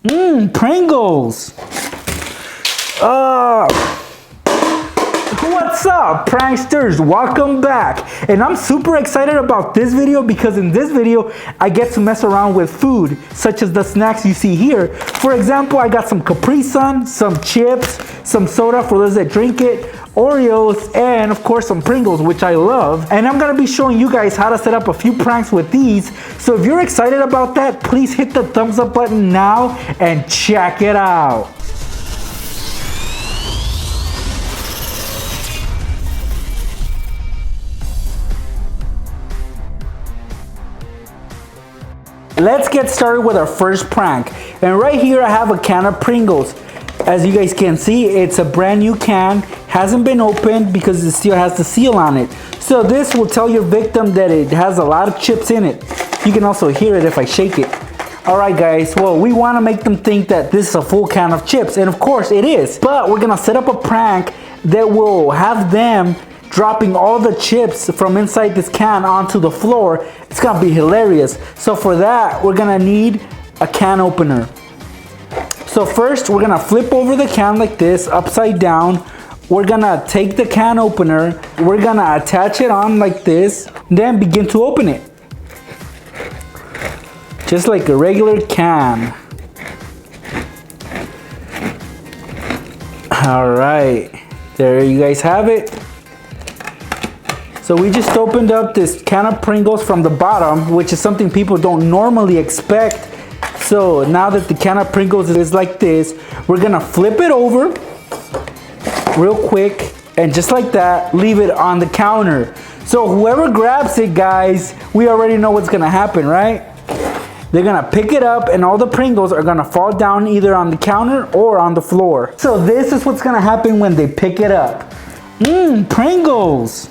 Pringles. What's up, pranksters? Welcome back. And I'm super excited about this video because in this video, I get to mess around with food, such as the snacks you see here. For example, I got some Capri Sun, some chips, some soda for those that drink it, Oreos, and of course some Pringles, which I love. And I'm gonna be showing you guys how to set up a few pranks with these. So if you're excited about that, please hit the thumbs up button now and check it out. Let's get started with our first prank. And right here I have a can of Pringles. As you guys can see, it's a brand new can, hasn't been opened because it still has the seal on it. So this will tell your victim that it has a lot of chips in it. You can also hear it if I shake it. Alright guys, well, we want to make them think that this is a full can of chips, and of course it is. But we're gonna set up a prank that will have them dropping all the chips from inside this can onto the floor. It's gonna be hilarious. So for that, we're gonna need a can opener. So first, we're gonna flip over the can like this, upside down. We're gonna take the can opener, we're gonna attach it on like this, then begin to open it. Just like a regular can. All right, there you guys have it. So we just opened up this can of Pringles from the bottom, which is something people don't normally expect. So now that the can of Pringles is like this, we're gonna flip it over real quick, and just like that, leave it on the counter. So whoever grabs it, guys, we already know what's gonna happen, right? They're gonna pick it up and all the Pringles are gonna fall down either on the counter or on the floor. So this is what's gonna happen when they pick it up. Pringles!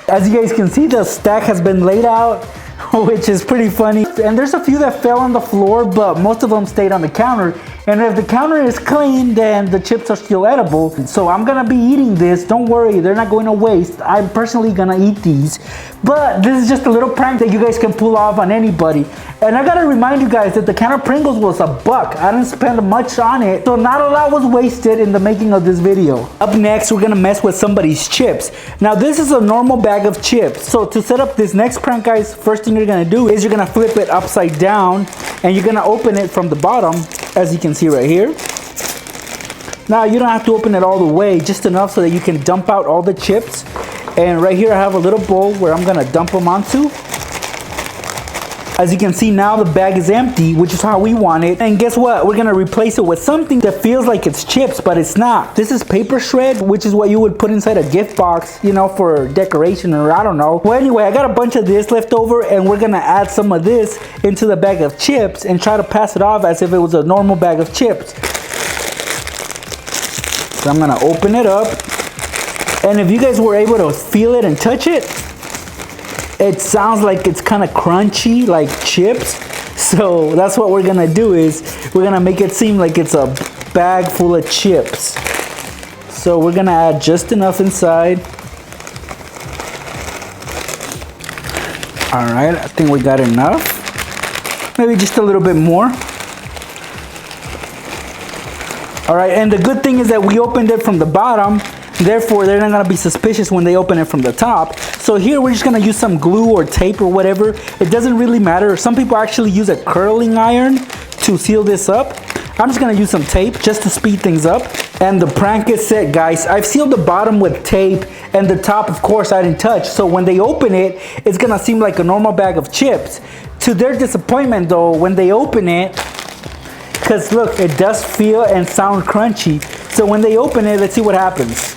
As you guys can see, the stack has been laid out, which is pretty funny. And there's a few that fell on the floor, but most of them stayed on the counter. And if the counter is clean, then the chips are still edible. So I'm gonna be eating this. Don't worry, they're not going to waste. I'm personally gonna eat these. But this is just a little prank that you guys can pull off on anybody. And I gotta remind you guys that the can of Pringles was $1. I didn't spend much on it, so not a lot was wasted in the making of this video. Up next, we're gonna mess with somebody's chips. Now this is a normal bag of chips. So to set up this next prank, guys, first thing you're gonna do is you're gonna flip it upside down and you're gonna open it from the bottom, as you can see right here. Now you don't have to open it all the way, just enough so that you can dump out all the chips. And right here I have a little bowl where I'm gonna dump them onto. As you can see, now the bag is empty, which is how we want it. And guess what? We're gonna replace it with something that feels like it's chips, but it's not. This is paper shred, which is what you would put inside a gift box, you know, for decoration or I don't know. Well, anyway, I got a bunch of this left over and we're gonna add some of this into the bag of chips and try to pass it off as if it was a normal bag of chips. So I'm gonna open it up. And if you guys were able to feel it and touch it, it sounds like it's kind of crunchy, like chips. So that's what we're gonna do, is we're gonna make it seem like it's a bag full of chips. So we're gonna add just enough inside. All right, I think we got enough. Maybe just a little bit more. All right, and the good thing is that we opened it from the bottom. Therefore, they're not gonna be suspicious when they open it from the top. So here we're just gonna use some glue or tape or whatever. It doesn't really matter. Some people actually use a curling iron to seal this up. I'm just gonna use some tape just to speed things up. And the prank is set, guys. I've sealed the bottom with tape and the top, of course, I didn't touch. So when they open it, it's gonna seem like a normal bag of chips. To their disappointment though, when they open it, because look, it does feel and sound crunchy. So when they open it, let's see what happens.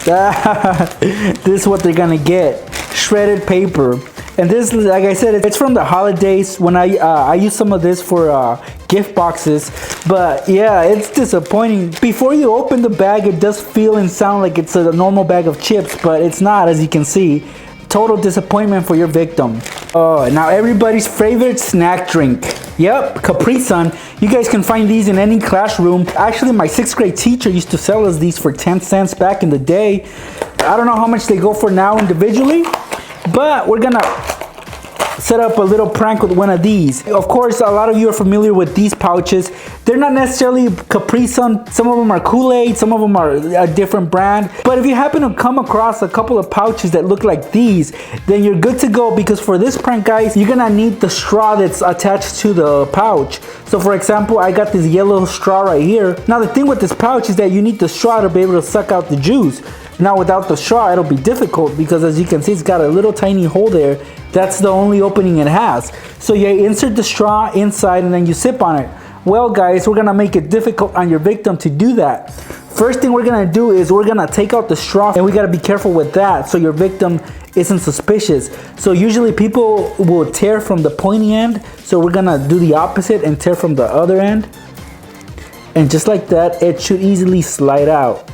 This is what they're gonna get. Shredded paper. And this, like I said, it's from the holidays when I use some of this for gift boxes. But yeah, it's disappointing. Before you open the bag, it does feel and sound like it's a normal bag of chips, but it's not, as you can see. Total disappointment for your victim. Oh, now everybody's favorite snack drink. Yep, Capri Sun. You guys can find these in any classroom. Actually, my 6th grade teacher used to sell us these for 10 cents back in the day. I don't know how much they go for now individually, but we're gonna set up a little prank with one of these. Of course, a lot of you are familiar with these pouches. They're not necessarily Capri Sun. Some of them are Kool-Aid, some of them are a different brand. But if you happen to come across a couple of pouches that look like these, then you're good to go, because for this prank, guys, you're gonna need the straw that's attached to the pouch. So for example, I got this yellow straw right here. Now the thing with this pouch is that you need the straw to be able to suck out the juice. Now without the straw, it'll be difficult, because as you can see, it's got a little tiny hole there. That's the only opening it has. So you insert the straw inside and then you sip on it. Well guys, we're gonna make it difficult on your victim to do that. First thing we're gonna do is we're gonna take out the straw, and we gotta be careful with that so your victim isn't suspicious. So usually people will tear from the pointy end, so we're gonna do the opposite and tear from the other end. And just like that, it should easily slide out.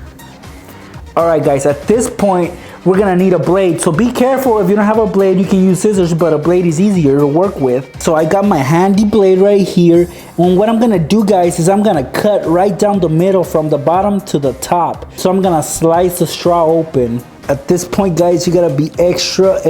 Alright guys, at this point, we're gonna need a blade. So be careful. If you don't have a blade, you can use scissors, but a blade is easier to work with. So I got my handy blade right here. And what I'm gonna do, guys, is I'm gonna cut right down the middle from the bottom to the top. So I'm gonna slice the straw open. At this point, guys, you gotta be extra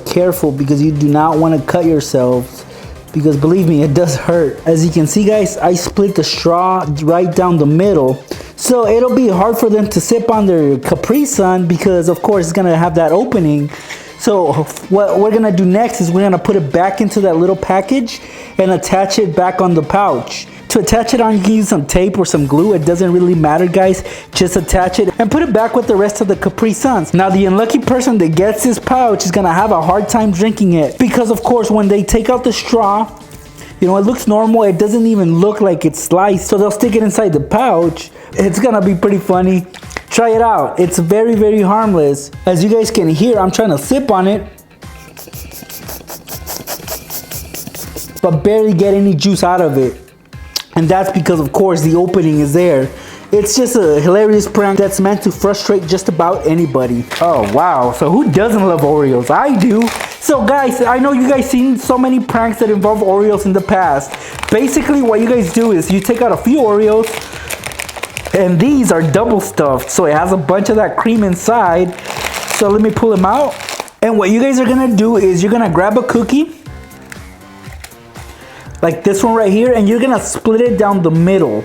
careful, because you do not wanna cut yourselves. Because believe me, it does hurt. As you can see, guys, I split the straw right down the middle. So it'll be hard for them to sip on their Capri Sun, because of course it's gonna have that opening. So what we're gonna do next is we're gonna put it back into that little package and attach it back on the pouch. To attach it on, you can use some tape or some glue. It doesn't really matter, guys. Just attach it and put it back with the rest of the Capri Suns. Now the unlucky person that gets this pouch is gonna have a hard time drinking it, because of course when they take out the straw, you know, it looks normal. It doesn't even look like it's sliced. So they'll stick it inside the pouch. It's gonna be pretty funny. Try it out. It's very harmless. As you guys can hear, I'm trying to sip on it, but barely get any juice out of it. And that's because, of course, the opening is there. It's just a hilarious prank that's meant to frustrate just about anybody. Oh, wow. So who doesn't love Oreos? I do. So guys, I know you guys seen so many pranks that involve Oreos in the past. Basically, what you guys do is you take out a few Oreos, and these are double stuffed. So it has a bunch of that cream inside. So let me pull them out. And what you guys are gonna do is you're gonna grab a cookie, like this one right here, and you're gonna split it down the middle.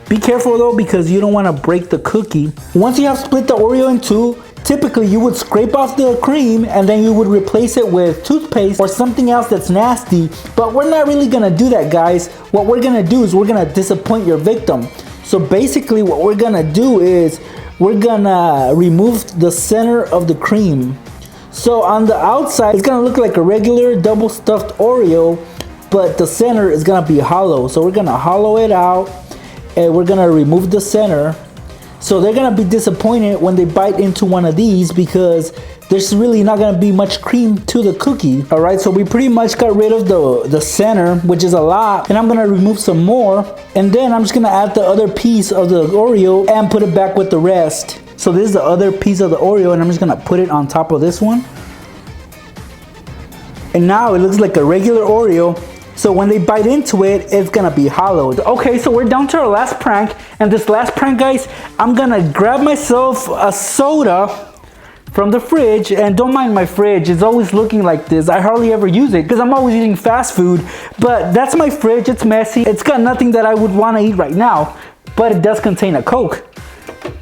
Be careful though, because you don't wanna break the cookie. Once you have split the Oreo in two, typically you would scrape off the cream and then you would replace it with toothpaste or something else that's nasty. But we're not really gonna do that, guys. What we're gonna do is we're gonna disappoint your victim. So basically what we're gonna do is we're gonna remove the center of the cream. So on the outside, it's gonna look like a regular double stuffed Oreo, but the center is gonna be hollow. So we're gonna hollow it out and we're gonna remove the center. So they're gonna be disappointed when they bite into one of these, because there's really not gonna be much cream to the cookie. All right, so we pretty much got rid of the center, which is a lot, and I'm gonna remove some more, and then I'm just gonna add the other piece of the Oreo and put it back with the rest. So this is the other piece of the Oreo, and I'm just gonna put it on top of this one. And now it looks like a regular Oreo. So when they bite into it, it's gonna be hollowed. Okay, so we're down to our last prank. And this last prank, guys, I'm gonna grab myself a soda from the fridge. And don't mind my fridge, it's always looking like this. I hardly ever use it because I'm always eating fast food. But that's my fridge, it's messy. It's got nothing that I would wanna eat right now. But it does contain a Coke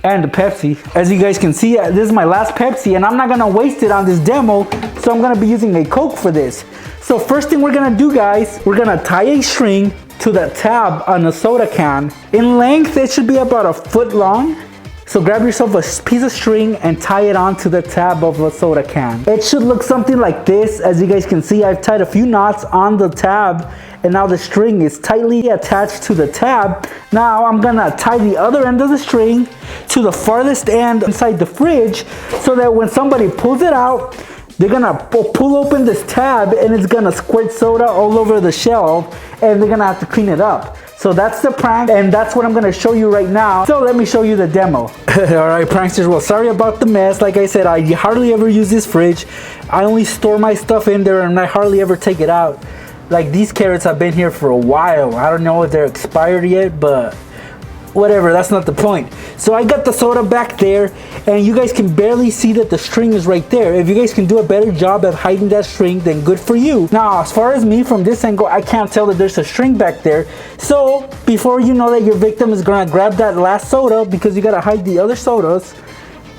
and a Pepsi. As you guys can see, this is my last Pepsi, and I'm not gonna waste it on this demo. So I'm gonna be using a Coke for this. So first thing we're gonna do, guys, we're gonna tie a string to the tab on a soda can. In length, it should be about a foot long. So grab yourself a piece of string and tie it onto the tab of a soda can. It should look something like this. As you guys can see, I've tied a few knots on the tab, and now the string is tightly attached to the tab. Now I'm gonna tie the other end of the string to the farthest end inside the fridge, so that when somebody pulls it out, they're gonna pull open this tab and it's gonna squirt soda all over the shelf, and they're gonna have to clean it up. So that's the prank, and that's what I'm gonna show you right now. So let me show you the demo. All right, pranksters, well, sorry about the mess. Like I said, I hardly ever use this fridge. I only store my stuff in there and I hardly ever take it out. Like these carrots have been here for a while. I don't know if they're expired yet, but whatever, that's not the point. So I got the soda back there, and you guys can barely see that the string is right there. If you guys can do a better job of hiding that string, then good for you. Now, as far as me from this angle, I can't tell that there's a string back there. So before you know that your victim is gonna grab that last soda, because you gotta hide the other sodas,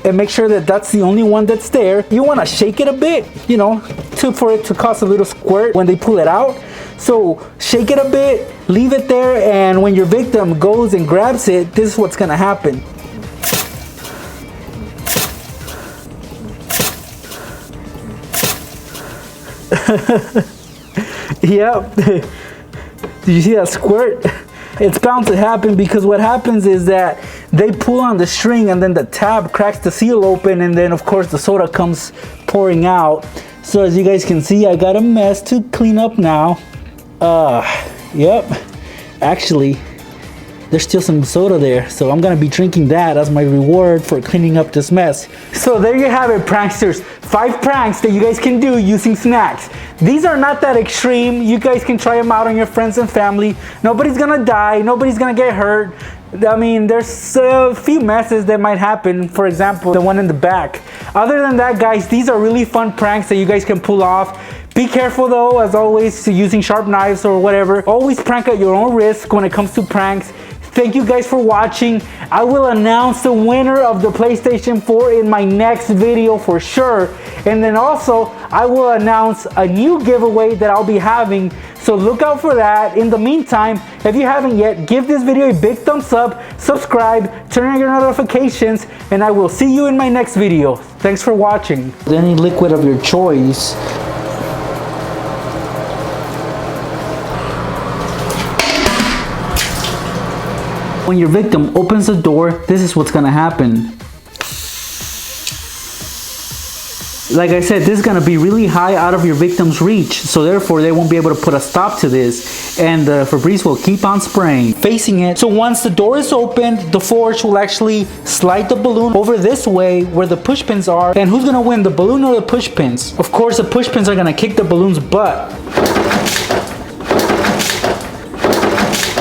and make sure that that's the only one that's there. You want to shake it a bit, you know, for it to cause a little squirt when they pull it out. So shake it a bit, leave it there, and when your victim goes and grabs it, this is what's gonna happen. Yep. Did you see that squirt? It's bound to happen, because what happens is that they pull on the string and then the tab cracks the seal open, and then of course the soda comes pouring out. So as you guys can see, I got a mess to clean up now. Yep. Actually, there's still some soda there, so I'm gonna be drinking that as my reward for cleaning up this mess. So there you have it, pranksters. 5 pranks that you guys can do using snacks. These are not that extreme. You guys can try them out on your friends and family. Nobody's gonna die, nobody's gonna get hurt. I mean, there's a few messes that might happen. For example, the one in the back. Other than that, guys, these are really fun pranks that you guys can pull off. Be careful though, as always, using sharp knives or whatever. Always prank at your own risk when it comes to pranks. Thank you guys for watching. I will announce the winner of the PlayStation 4 in my next video for sure. And then also, I will announce a new giveaway that I'll be having. So look out for that. In the meantime, if you haven't yet, give this video a big thumbs up, subscribe, turn on your notifications, and I will see you in my next video. Thanks for watching. Any liquid of your choice. When your victim opens the door, this is what's gonna happen. Like I said, this is gonna be really high out of your victim's reach, so therefore they won't be able to put a stop to this, and the Febreze will keep on spraying, facing it. So once the door is opened, the forge will actually slide the balloon over this way where the push pins are. And who's gonna win, the balloon or the push pins? Of course, the push pins are gonna kick the balloon's butt.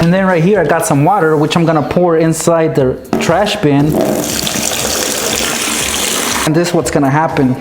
And then right here, I got some water, which I'm gonna pour inside the trash bin. And this is what's gonna happen.